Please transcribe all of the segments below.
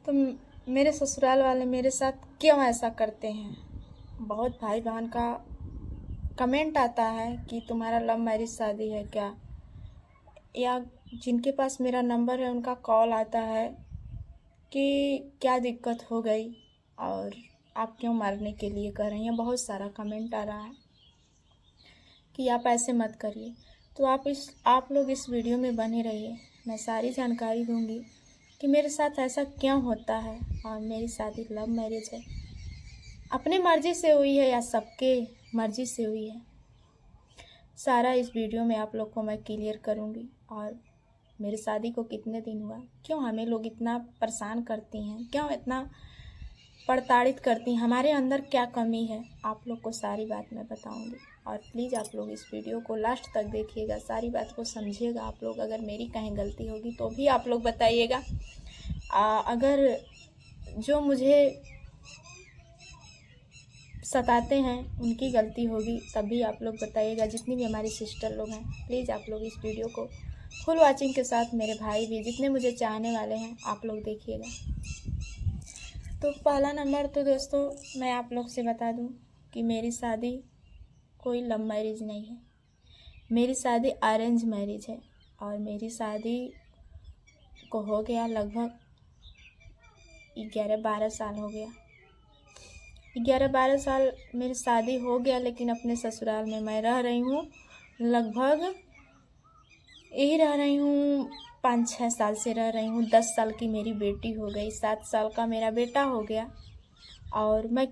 तो मेरे ससुराल वाले मेरे साथ क्यों ऐसा करते हैं। बहुत भाई बहन का कमेंट आता है कि तुम्हारा लव मैरिज शादी है क्या, या जिनके पास मेरा नंबर है उनका कॉल आता है कि क्या दिक्कत हो गई और आप क्यों मारने के लिए कह रही हैं। बहुत सारा कमेंट आ रहा है कि आप ऐसे मत करिए। तो आप लोग इस वीडियो में बने रहिए। मैं सारी जानकारी दूंगी कि मेरे साथ ऐसा क्यों होता है और मेरी शादी लव मैरिज है, अपनी मर्ज़ी से हुई है या सबके मर्ज़ी से हुई है। सारा इस वीडियो में आप लोग को मैं क्लियर करूंगी। और मेरी शादी को कितने दिन हुआ, क्यों हमें लोग इतना परेशान करती हैं, क्यों इतना प्रताड़ित करती हैं, हमारे अंदर क्या कमी है, आप लोग को सारी बात मैं बताऊंगी। और प्लीज़ आप लोग इस वीडियो को लास्ट तक देखिएगा, सारी बात को समझिएगा। आप लोग अगर मेरी कहीं गलती होगी तो भी आप लोग बताइएगा। अगर जो मुझे सताते हैं उनकी गलती होगी तब भी आप लोग बताइएगा। जितनी भी हमारी सिस्टर लोग हैं, प्लीज़ आप लोग इस वीडियो को फुल वॉचिंग के साथ, मेरे भाई भी जितने मुझे चाहने वाले हैं आप लोग देखिएगा। तो पहला नंबर तो दोस्तों मैं आप लोग से बता दूं कि मेरी शादी कोई लव मैरिज नहीं है, मेरी शादी अरेंज मैरिज है। और मेरी शादी को हो गया लगभग 11-12 साल हो गया। 11-12 साल मेरी शादी हो गया, लेकिन अपने ससुराल में मैं रह रही हूँ लगभग, यही रह रही हूँ 5-6 साल से रह रही हूँ। 10 साल की मेरी बेटी हो गई, 7 साल का मेरा बेटा हो गया। और मैं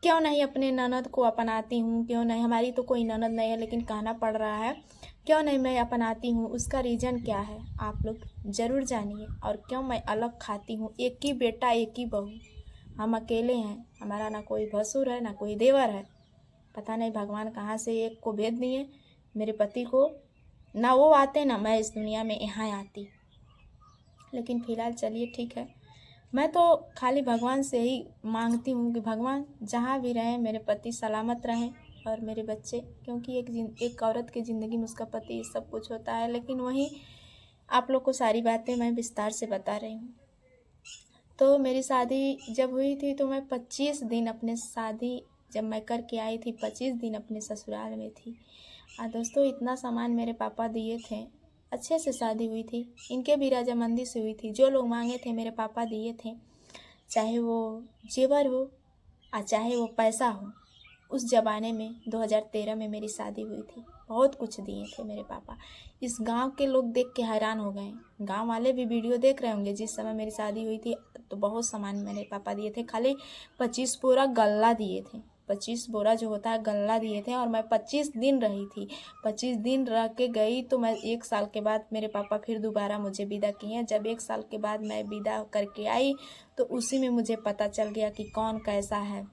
क्यों नहीं अपने ननद को अपनाती हूँ, क्यों नहीं, हमारी तो कोई ननद नहीं है लेकिन कहना पड़ रहा है, क्यों नहीं मैं अपनाती हूँ, उसका रीज़न क्या है आप लोग ज़रूर जानिए। और क्यों मैं अलग खाती हूँ, एक ही बेटा एक ही बहू, हम अकेले हैं, हमारा ना कोई भसुर है ना कोई देवर है। पता नहीं भगवान कहाँ से एक को भेज दिए मेरे पति को, ना वो आते ना मैं इस दुनिया में यहाँ आती। लेकिन फ़िलहाल चलिए ठीक है, मैं तो खाली भगवान से ही मांगती हूँ कि भगवान जहाँ भी रहें मेरे पति सलामत रहें और मेरे बच्चे, क्योंकि एक औरत की ज़िंदगी में उसका पति सब कुछ होता है। लेकिन वहीं आप लोग को सारी बातें मैं विस्तार से बता रही हूँ। तो मेरी शादी जब हुई थी तो मैं 25 दिन अपने शादी जब मैं करके आई थी 25 दिन अपने ससुराल में थी। दोस्तों इतना सामान मेरे पापा दिए थे, अच्छे से शादी हुई थी, इनके भी रजामंदी से हुई थी। जो लोग मांगे थे मेरे पापा दिए थे, चाहे वो जेवर हो और चाहे वो पैसा हो। उस ज़माने में 2013 में मेरी शादी हुई थी, बहुत कुछ दिए थे मेरे पापा। इस गांव के लोग देख के हैरान हो गए, गांव वाले भी वीडियो देख रहे होंगे। जिस समय मेरी शादी हुई थी तो बहुत सामान मेरे पापा दिए थे, खाली 25 बोरा गल्ला दिए थे, 25 बोरा जो होता है गल्ला दिए थे। और मैं 25 दिन रही थी, 25 दिन रह के गई तो मैं 1 साल के बाद मेरे पापा फिर दोबारा मुझे विदा किए। जब 1 साल के बाद मैं विदा करके आई तो उसी में मुझे पता चल गया कि कौन कैसा है।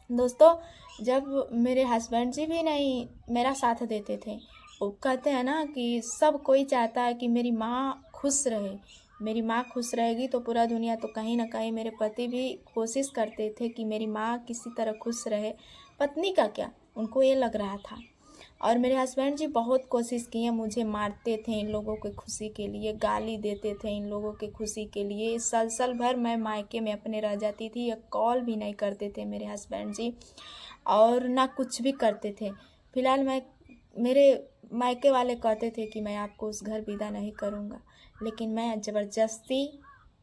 दोस्तों जब मेरे हस्बैंड जी भी नहीं मेरा साथ देते थे, वो कहते हैं ना कि सब कोई चाहता है कि मेरी माँ खुश रहे, मेरी माँ खुश रहेगी तो पूरा दुनिया। तो कहीं ना कहीं मेरे पति भी कोशिश करते थे कि मेरी माँ किसी तरह खुश रहे, पत्नी का क्या, उनको ये लग रहा था। और मेरे हस्बैंड जी बहुत कोशिश किए, मुझे मारते थे इन लोगों की खुशी के लिए, गाली देते थे इन लोगों की खुशी के लिए। साल भर मैं मायके में अपने रह जाती थी, या कॉल भी नहीं करते थे मेरे हस्बैंड जी और ना कुछ भी करते थे। फिलहाल मेरे मायके वाले कहते थे कि मैं आपको उस घर विदा नहीं करूँगा, लेकिन मैं ज़बरदस्ती,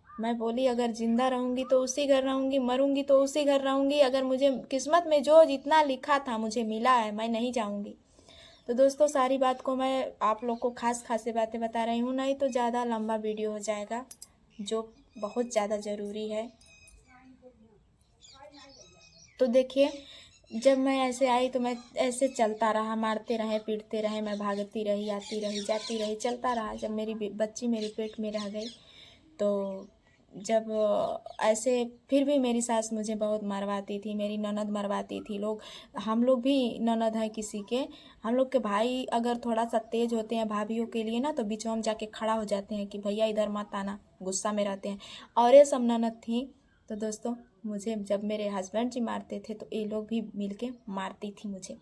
मैं बोली अगर ज़िंदा रहूँगी तो उसी घर रहूँगी, मरूँगी तो उसी घर रहूँगी। अगर मुझे किस्मत में जो जितना लिखा था मुझे मिला है, मैं नहीं जाऊँगी। तो दोस्तों सारी बात को मैं आप लोग को खास से बातें बता रही हूँ, नहीं तो ज़्यादा लंबा वीडियो हो जाएगा जो बहुत ज़्यादा ज़रूरी है। तो देखिए जब मैं ऐसे आई तो मैं ऐसे चलता रहा, मारते रहे पीटते रहे, मैं भागती रही, आती रही जाती रही, चलता रहा। जब मेरी बच्ची मेरे पेट में रह गई तो जब ऐसे फिर भी मेरी सास मुझे बहुत मरवाती थी, मेरी ननद मरवाती थी। हम लोग भी ननद हैं किसी के, हम लोग के भाई अगर थोड़ा सा तेज होते हैं भाभीियों के लिए ना तो बीचों में जाके खड़ा हो जाते हैं कि भैया इधर मत आना, गुस्सा में रहते हैं। और ये सब ननद थी। तो दोस्तों मुझे जब मेरे हस्बैंड जी मारते थे तो ये लोग भी मिलके मारती थी मुझे।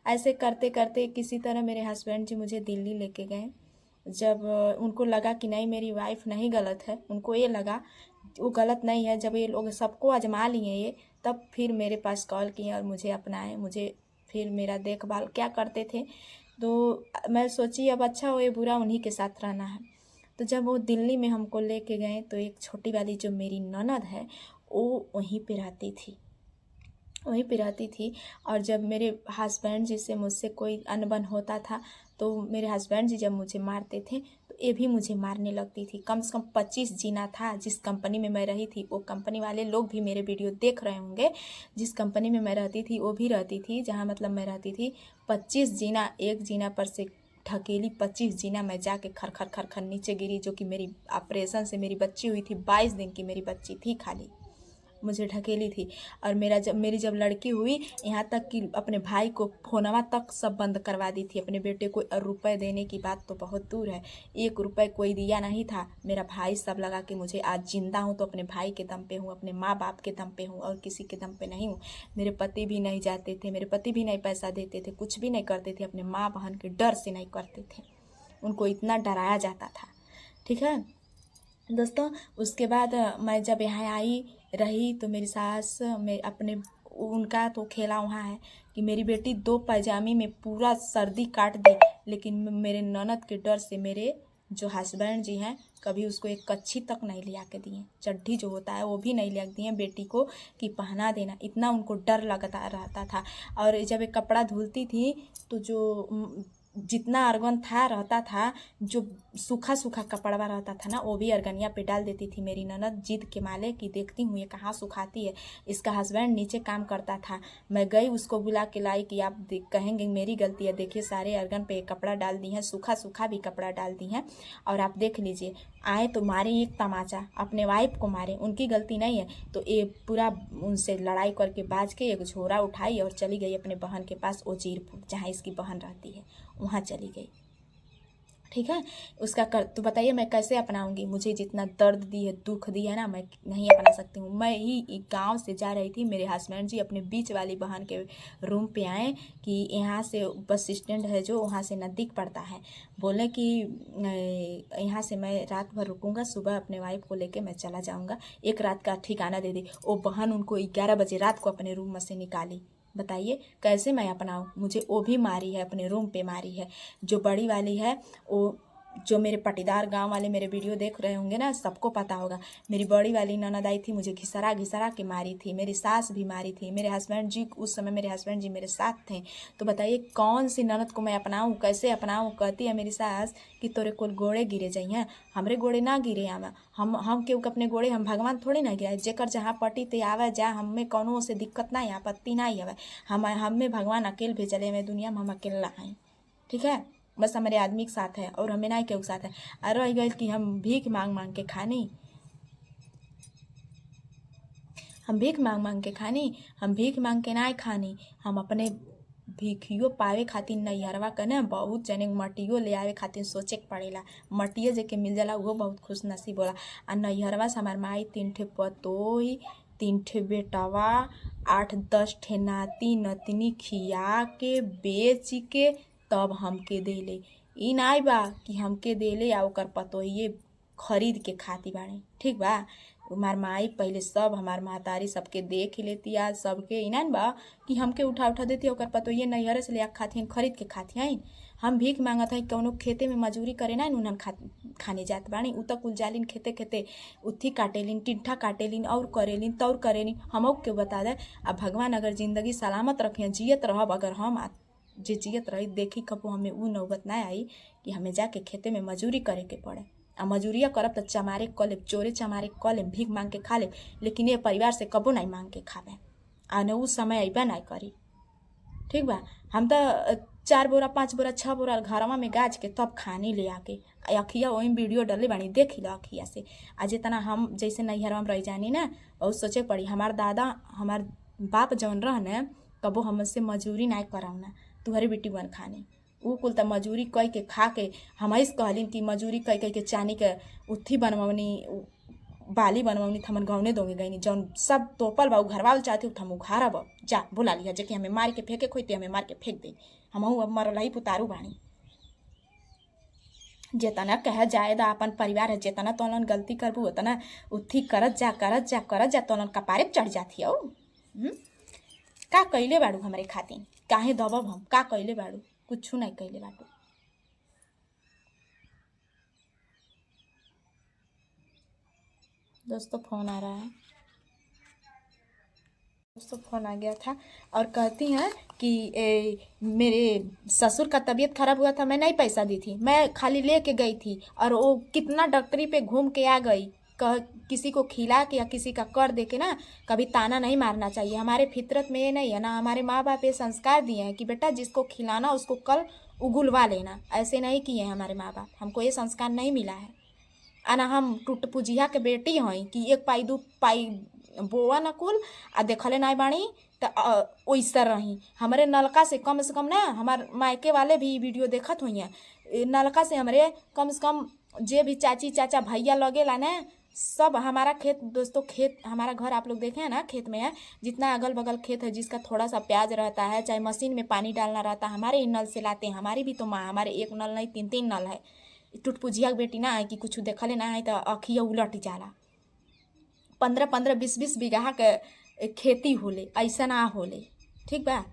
ऐसे करते करते किसी तरह मेरे हस्बैंड जी मुझे दिल्ली लेके गए। जब उनको लगा कि नहीं मेरी वाइफ नहीं गलत है, उनको ये लगा वो गलत नहीं है। जब ये लोग सबको आजमा लिए ये, तब फिर मेरे पास कॉल किए और मुझे अपनाए, मुझे फिर मेरा देखभाल क्या करते थे। तो मैं सोची अब अच्छा हो या बुरा उन्हीं के साथ रहना है। तो जब वो दिल्ली में हमको लेके गए तो एक छोटी वाली जो मेरी ननद है वो वहीं पे रहती थी। और जब मेरे हस्बैंड जी से मुझसे कोई अनबन होता था तो मेरे हस्बैंड जी जब मुझे मारते थे तो ये भी मुझे मारने लगती थी। कम से कम 25 जीना था जिस कंपनी में मैं रही थी। वो कंपनी वाले लोग भी मेरे वीडियो देख रहे होंगे। जिस कंपनी में मैं रहती थी वो भी रहती थी, जहाँ मतलब मैं रहती थी 25 जीना, एक जीना पर से ढकेली 25 जीना मैं जाके खर खर खर खर नीचे गिरी। जो कि मेरी ऑपरेशन से मेरी बच्ची हुई थी, 22 दिन की मेरी बच्ची थी खाली, मुझे ढकेली थी। और मेरी जब लड़की हुई, यहाँ तक कि अपने भाई को फोनवा तक सब बंद करवा दी थी अपने बेटे को। और रुपए देने की बात तो बहुत दूर है, 1 रुपये कोई दिया नहीं था। मेरा भाई सब लगा कि मुझे आज जिंदा हूँ तो अपने भाई के दम पे हूँ, अपने माँ बाप के दम पे हूँ, और किसी के दम पे नहीं हूँ। मेरे पति भी नहीं जाते थे, मेरे पति भी नहीं पैसा देते थे, कुछ भी नहीं करते थे, अपने माँ बहन के डर से नहीं करते थे। उनको इतना डराया जाता था। ठीक है दोस्तों, उसके बाद मैं जब यहाँ आई रही तो मेरी सास में अपने उनका तो खेला वहाँ है कि मेरी बेटी 2 पैजामी में पूरा सर्दी काट दी। लेकिन मेरे ननद के डर से मेरे जो हस्बैंड जी हैं कभी उसको एक कच्छी तक नहीं लिया के दिए, चड्ढी जो होता है वो भी नहीं लिया दिए बेटी को कि पहना देना। इतना उनको डर लगता रहता था। और जब एक कपड़ा धुलती थी तो जो जितना अर्गन था रहता था, जो सूखा सूखा कपड़ा रहता था ना, वो भी अर्गनिया पे डाल देती थी मेरी ननद, जिद के माले कि देखती हूँ ये कहाँ सुखाती है। इसका हस्बैंड नीचे काम करता था। मैं गई उसको बुला के लाई कि आप कहेंगे मेरी गलती है, देखिए सारे अर्गन पे कपड़ा डाल दी है, सूखा सूखा भी कपड़ा डाल दी है, और आप देख लीजिए। आए तो मारे एक तमाचा, अपने वाइफ को मारे, उनकी गलती नहीं है। तो ये पूरा उनसे लड़ाई करके बाज के एक झोरा उठाई और चली गई अपने बहन के पास, ओजीरपुर, जहाँ इसकी बहन रहती है, वहाँ चली गई। ठीक है, उसका कर तो बताइए मैं कैसे अपनाऊंगी। मुझे जितना दर्द दी है, दुख दी है ना, मैं नहीं अपना सकती हूँ। मैं ही गांव से जा रही थी, मेरे हस्बैंड जी अपने बीच वाली बहन के रूम पे आए कि यहाँ से बस स्टैंड है जो वहाँ से नज़दीक पड़ता है, बोले कि यहाँ से मैं रात भर रुकूंगा, सुबह अपने वाइफ को लेके मैं चला जाऊँगा, एक रात का ठिकाना दे दी। वो बहन उनको 11 बजे रात को अपने रूम में से निकाली। बताइए कैसे मैं अपनाऊँ। मुझे वो भी मारी है, अपने रूम पे मारी है। जो बड़ी वाली है वो, जो मेरे पटीदार गांव वाले मेरे वीडियो देख रहे होंगे ना, सबको पता होगा। मेरी बड़ी वाली ननद आई थी, मुझे घिसरा घिसरा के मारी थी। मेरी सास भी मारी थी। मेरे हस्बैंड जी, उस समय मेरे हस्बैंड जी मेरे साथ थे। तो बताइए कौन सी ननद को मैं अपनाऊँ, कैसे अपनाऊँ। कहती है मेरी सास कि तोरे कुल गोड़े गिरे जाइए। हमरे गोड़े ना गिरे, हम केहू के अपने गोड़े, हम भगवान थोड़ी ना गिराए। जेकर जहाँ पटी ते आवे जा, हमें कौनो से दिक्कत नहीं, आपत्ति नहीं आवे। हमें भगवान अकेले भेजले में दुनिया में, हम अकेला हैं। ठीक है, बस हमारे आदमी के साथ है और हमें ना केहू के साथ है। और रह गई कि हम भीख मांग मांग के खानी, हम भीख मांग मांग के खानी, हम भीख मांग के ना खानी। हम अपने भीखियो पावे खातिर नैहरवा के ना बहुत जने मटियो ले आवे खातिर सोचे के पड़ेला। मटियो जेके मिल जाला वो बहुत खुश नसीब होला। आ नैहरवा से हमार माई 3 ठे पतोही, 3 ठे बेटवा, 8-10 ठे नाती नतनी खिया के बेच के तब हमके देले। ई नाई बा कि हमके देले आ ओकर पतोहिए खरीद के खाती बाड़े। ठीक बा, हमार माई पहले सब हमार महतारी सबके देख ही लेती आ, सबके इना बा कि हमके उठा उठा देती है। ओकर पतोहिए नैहरे से ले खाती खरीद के खाती हैं। हम भीख मांगत हैं, कौनो खेते में मजूरी करे ना उन्हन खाने जात बाड़ी। उ तक कुल जालिन खेते खेते उथी काटेलिन, टिंठा काटेलिन, और करेलिन तौर करेलिन। हम के बता दे। अब भगवान अगर जिंदगी सलामत रखे, जियत रहब, अगर हम जे जियत रही देखी कबो हमें उ नौबत ना आई कि हमें जाके खेते में मजूरी करे के पड़े। आ मजूरिया करब तो चमारे क लेब, चोरे चमारे क लेब, भीख मांग के खा लेब। लेकिन ये परिवार से कबो नहीं मांग के खावे, आ न उ समय अबा नहीं करी। ठीक बा, हम तो 4 बोरा 5 बोरा 6 बोरा घरवा में गाज के तब खाने ले आके अखिया वही वीडियो डले बानी, देख लो अखिया से। आज इतना हम जैसे नैहरवा में रह जानी ना, और सोचे पड़ी हमार दादा हमार बाप जौन रहने कबो हमसे मजूरी नहीं करावना, तुहरे बेटी बन खाने। उ कुल त मजूरी कई के खा के हम ऐस कहलिन कि मजूरी कई कई के चानी के उथी बनवनी, बाली बनवनी, थमन गौने दोगे गईनी। जौन सब तोपल बा उ घरवाल चाहते हो हम उघारब, जा बुला लिया जे कि हमें मार के फेंके खोते, हमें मार के फेंक दे। हम अब मरल ही पुतारू बाणी। जेतना कह जायदा अपन परिवार है, जेतना तोलन गलती करबू उतना उथी करत जा तोलन कपारे चढ़ जाती हो। का कैले बाड़ू हमारे खातिर? काहे दबब हम? का कैले बाड़ू? कुछ नहीं कैले बाड़ू। दोस्तों फोन आ रहा है, दोस्तों फोन आ गया था और कहती हैं कि मेरे ससुर का तबीयत खराब हुआ था, मैं नहीं पैसा दी थी, मैं खाली लेके गई थी और वो कितना डॉक्टरी पे घूम के आ गई। किसी को खिला के या किसी का कर दे के ना कभी ताना नहीं मारना चाहिए। हमारे फितरत में ये नहीं है ना, हमारे माँ बाप ये संस्कार दिए हैं कि बेटा जिसको खिलाना उसको कल उगुलवा लेना। ऐसे नहीं किए हैं हमारे माँ बाप, हमको ये संस्कार नहीं मिला है। आना हम टूट पुजिया के बेटी हई कि एक पाई दू पाई बोआ न कुल आ देखले नहीं बाणी तो वैसा रही। हमारे नलका से कम ना हमार मायके वाले भी वीडियो देखत हुई हैं। नलका से हमारे कम से कम जे भी चाची चाचा भैया लगेला ना सब हमारा खेत। दोस्तों खेत हमारा घर आप लोग देखे हैं ना, खेत में है जितना अगल बगल खेत है जिसका थोड़ा सा प्याज रहता है, चाहे मशीन में पानी डालना रहता है, हमारे ही नल से लाते हैं। हमारी भी तो माँ, हमारे एक नल नहीं 3 नल है। टुटपुजिया बेटी ना है कि कुछ देखले ना है तो अखिया उलट जाला। 15-15 20-20 बीघा के खेती होले, ऐसा ना होले। ठीक बा।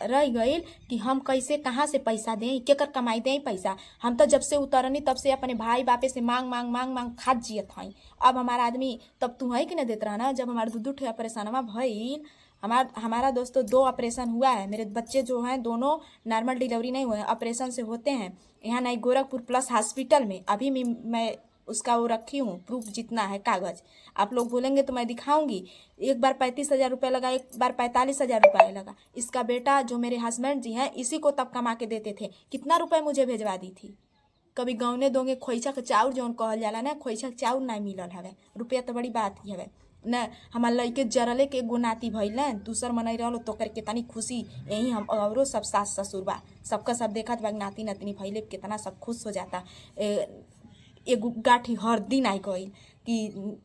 रह गई कि हम कैसे कहाँ से पैसा दें, केकर कमाई दें पैसा। हम तो जब से उतरनी तब से अपने भाई बापे से मांग खाद जियत हई। अब हमारा आदमी तब तू है कि नहीं देत रहा ना। जब हमारे 2 ऑपरेशनवा भइल, हमारा दोस्तों 2 ऑपरेशन हुआ है। मेरे बच्चे जो हैं दोनों नॉर्मल डिलीवरी नहीं हुए हैं, ऑपरेशन से होते हैं यहाँ नहीं, गोरखपुर प्लस हॉस्पिटल में। अभी मैं उसका वो रखी हूँ प्रूफ जितना है कागज। आप लोग बोलेंगे तो मैं दिखाऊंगी। एक बार 35,000 रुपये लगा, एक बार 45,000 रुपये लगा। इसका बेटा जो मेरे हस्बैंड जी हैं इसी को तब कमा के देते थे। कितना रुपए मुझे भेजवा दी थी। कभी गौने दोंगे खोइछा के चाउर जो कहल जाला ना, खोइछा के चाउर नहीं मिलल हवे। रुपया तो बड़ी बात ही हवे न। हमार लड़के जरले के एगो नाती भइल न, दूसर मनई रहो तो करके तनी खुशी यही। हम औरों सब सास ससुर बा सबका सब देखत बा नाती नतनी भइले कितना सब खुश हो जाता। एगो गाठी हर दिन आई गई कि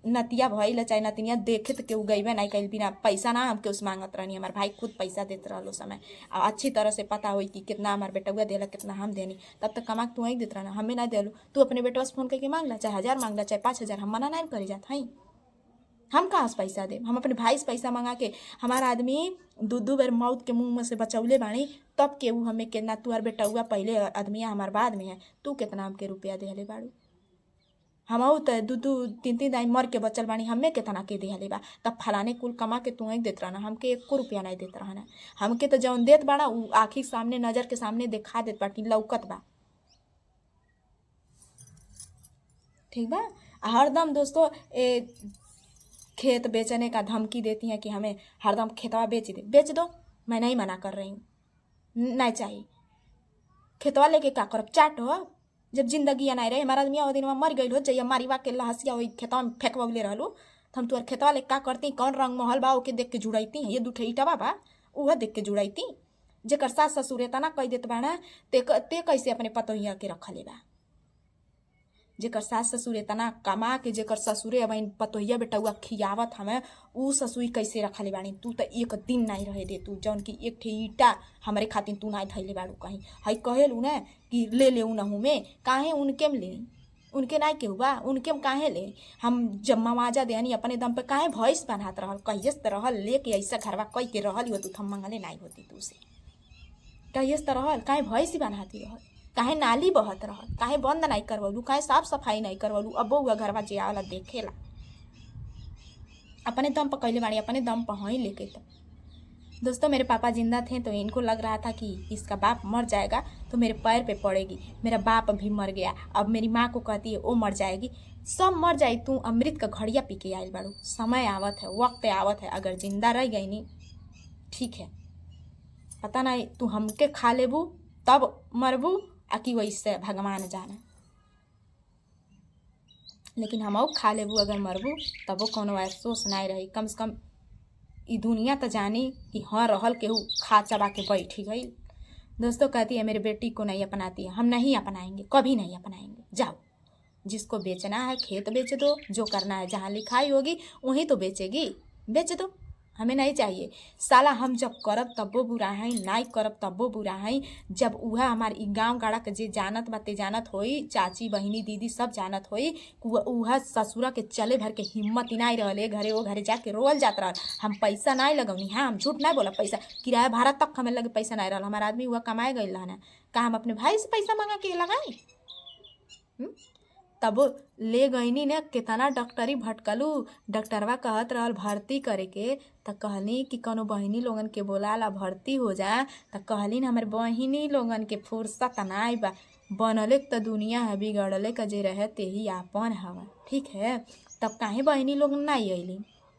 नतिया भइल चाहे नतिनिया देखे तो केहू गईबे नहीं कल बिना पैसा ना हमके उस मांगत रहनी। हमारे भाई खुद पैसा देते रहो समय अच्छी तरह से पता हुई कि कितना हमारे बेटा हुआ देला कितना हम देनी। तब तक कमा तू ही देते रहना, हमें नहीं देलू। तू अपने बेटवा से फोन करके मांग ला, चाहे 1000 मांग ला चाहे 5000, हम मना नहीं करी जात हई। हम कहाँ से पैसा दे? हम अपने भाई से पैसा मंगा के हमारा आदमी 2 बेर मौत के मुंह में से बचौले बाणी तब केहू हमें कितना तुआर बेटा हुआ पहले आदमिया हमारे बाद में है। तू कितना हमके रुपया देहले बाड़ू? हम तो 2-3 दाई मर के बचल बानी, हमें कितना के दिहले बा। तब फलाने कुल कमा के तू देत रहना, हमके 1 रुपया नहीं देत रहना। हमके तो जौन देत बाड़ा उ आँखी सामने नजर के सामने देखा देत बाटी, लौकत बा। ठीक बा। हरदम दोस्तों खेत बेचने का धमकी देती हैं कि हमें हरदम खेतवा बेच दे। बेच दो, मैं नहीं मना कर रही हूँ, नहीं चाहिए। खेतवा लेके क्या करब? चाट हो जब जिंदगी नहीं रहे। हमारा आदमी दिन मर गई हो जैया मारीवा के लहसिया वही खेतवा में फेंकवले रहलो तो हम तुअर खेतवा ले का करती? कौन रंग महल बा ओके देख के जुड़ैती हैं? ये 2 ईटवा बा वह देख के जुड़ैती। जेकर सास ससुर तना कह देत बाड़ा ते कैसे अपने पतोहिया के रखले बा? जेकर सास ससुर तना कमा के जेकर ससुरे अब पतोहिया बेटा हुआ खियावत हमें उ ससुई कैसे रखले बाड़ी? तू तो 1 दिन नहीं रहे दे तू जौन की 1 ईटा हमारे खातिर तू नहीं धैले बाड़ू कहीं। हई कहेलू ना कि ले ले उनहू में काहे उनके में ले? उनके नहीं केहू बा, उनके में काहे ले? हम जब मवाजा देनी अपने दम पे काहे भैंस बनात रहल कहियस त रहल लेके ऐसा घरवा कह के रहल हो तू हम मंगले नहीं होती तू से कहियस त रहल काहे भैंस बनाती रहल, काहे नाली बहत रहल, काहे बंद नहीं करवलू, काहे साफ सफाई नहीं करवलू। अब हुआ घरवा जे आला देखेला अपने दम पर कैले बाड़ी, अपने दम पर हई लेके। तो दोस्तों मेरे पापा जिंदा थे तो इनको लग रहा था कि इसका बाप मर जाएगा तो मेरे पैर पे पड़ेगी। मेरा बाप भी मर गया, अब मेरी माँ को कहती है वो मर जाएगी, सब मर जाए। तू अमृत का घड़िया पी के आयल बाड़ू। समय आवत है, वक्त आवत है, अगर जिंदा रह गई नी ठीक है, पता नहीं तू हमके खा लेबू तब मरबू आकि वैसे भगवान जाने, लेकिन हम खा लेबू अगर मरबू तब वो कोनो अफसोस नहीं रही। कम से कम ई दुनिया तो जानी कि हाँ रहल केहू खा चबा के बैठी गई। दोस्तों कहती है मेरी बेटी को नहीं अपनाती है, हम नहीं अपनाएंगे, कभी नहीं अपनाएंगे। जाओ जिसको बेचना है खेत बेच दो, जो करना है जहाँ लिखाई होगी वहीं तो बेचेगी, बेच दो। हमें नहीं चाहिए। साला हम जब करब तब्बो बुरा है, नाई करब तब्बो बुरा है। जब उहा हमारे ई गाँव गाड़ा के जे जानत बा ते जानत होई, चाची बहिनी दीदी सब जानत होई, उहा ससुरा के चले भर के हिम्मत ही नहीं रहले, घरे वो घरे जाके रोवल जात रहल। हम पैसा नहीं लगौनी, हाँ हम झूठ नहीं बोला, पैसा किराया भाड़ा तक हमें लगे पैसा नहीं रहल। हमारा आदमी हुआ कमाए गई रहना, का हम अपने भाई से पैसा मांगा के लगाई? तब ले गईनी ने कितना डॉक्टरी भटकलू। डॉक्टरवा कहत रहल भर्ती करे के, त कहली कि कौनो बहिनी लोगन के बोलाला भर्ती हो जा। त कहली हमारे बहिनी लोगन के फुर्सत नाई बा, बनले त दुनिया है, बिगड़ले का जे रहे तेही आपन हवा। ठीक है, तब काहे बहिनी लोग नहीं अइली,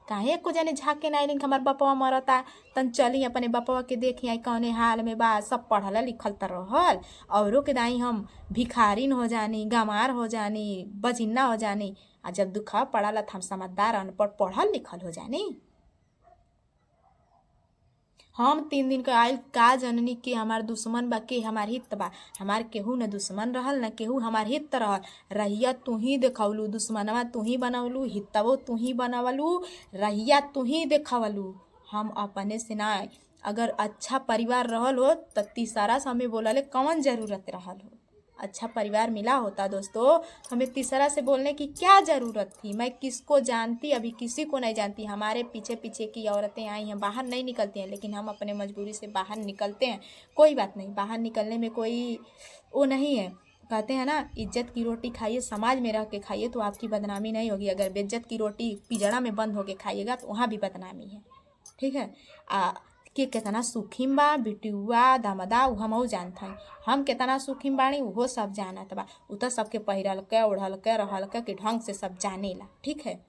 काहे एको जाने झाँक के नहीं हमार बपवा मरता, तन चली अपने बपवा के देखी आई कौने हाल में बा। सब पढ़ल लिखल त रहल, औरों के दाई हम भिखारिन हो जानी, गंवार हो जानी, बजिन्ना हो जानी, आ जब दुखा पड़ाला हम समझदार अनपढ़ पढ़ल लिखल हो जानी। हम 3 दिन के आयल का जननी के हमार दुश्मन बा, के हमार हित बा। हमार केहू न दुश्मन रहल न केहू हमार हित रहल। रहिया तू ही देखवलू, दुश्मनवा तू ही बनवलू, हितवो तू ही बनवलू, रहिया तू ही देखवलू। हम अपने से ना, अगर अच्छा परिवार रहल हो त तीसरा से हमें बोलले कौन जरूरत रहल हो। अच्छा परिवार मिला होता दोस्तों, हमें तीसरा से बोलने की क्या ज़रूरत थी। मैं किसको जानती, अभी किसी को नहीं जानती। हमारे पीछे पीछे की औरतें आई हैं, बाहर नहीं निकलती हैं, लेकिन हम अपने मजबूरी से बाहर निकलते हैं। कोई बात नहीं, बाहर निकलने में कोई वो नहीं है। कहते हैं ना, इज्जत की रोटी खाइए, समाज में रह के खाइए तो आपकी बदनामी नहीं होगी। अगर बेइज्जत की रोटी पिजड़ा में बंद होके खाइएगा तो वहाँ भी बदनामी है। ठीक है, के कितना सुखीम बा बिटियुआ दामदा उ हमहू जानत हई। हम कितना सुखीम बानी उहो सब जानत बा। उ त सबके पहिरल के ओढ़ल के रहल के ढंग से सब जानेला। ठीक है,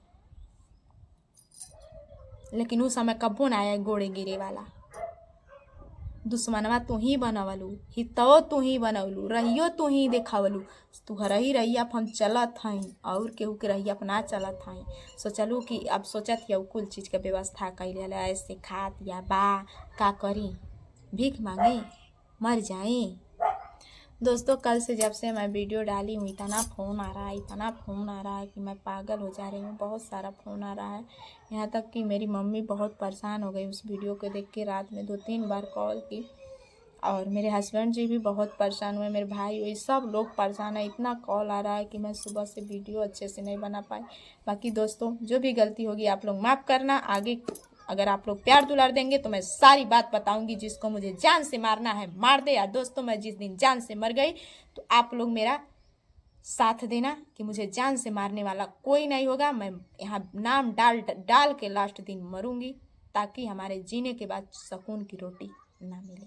लेकिन उस समय कब्बो ना आए गोड़े गिरे वाला। दुश्मनवा तू ही बनवलू, हितवो तू ही बनवलू, रहियो तू ही देखावलू। तू रही रहिया हम चलत हई और केहू के रहिया अपना चलत हई। सोचलू कि अब सोचत हिया कुल चीज़ के व्यवस्था कैले ऐसे खात या बा का करी, भीख मांगी, मर जाई। दोस्तों कल से जब से मैं वीडियो डाली हूँ इतना फ़ोन आ रहा है, इतना फ़ोन आ रहा है कि मैं पागल हो जा रही हूँ। बहुत सारा फ़ोन आ रहा है, यहाँ तक कि मेरी मम्मी बहुत परेशान हो गई उस वीडियो को देख के। रात में 2-3 बार कॉल की, और मेरे हस्बैंड जी भी बहुत परेशान हुए, मेरे भाई हुए, सब लोग परेशान है। इतना कॉल आ रहा है कि मैं सुबह से वीडियो अच्छे से नहीं बना पाई। बाकी दोस्तों जो भी गलती होगी आप लोग माफ़ करना। आगे अगर आप लोग प्यार दुलार देंगे तो मैं सारी बात बताऊंगी। जिसको मुझे जान से मारना है मार दे। या दोस्तों मैं जिस दिन जान से मर गई तो आप लोग मेरा साथ देना कि मुझे जान से मारने वाला कोई नहीं होगा। मैं यहाँ नाम डाल के लास्ट दिन मरूंगी, ताकि हमारे जीने के बाद सुकून की रोटी ना मिले।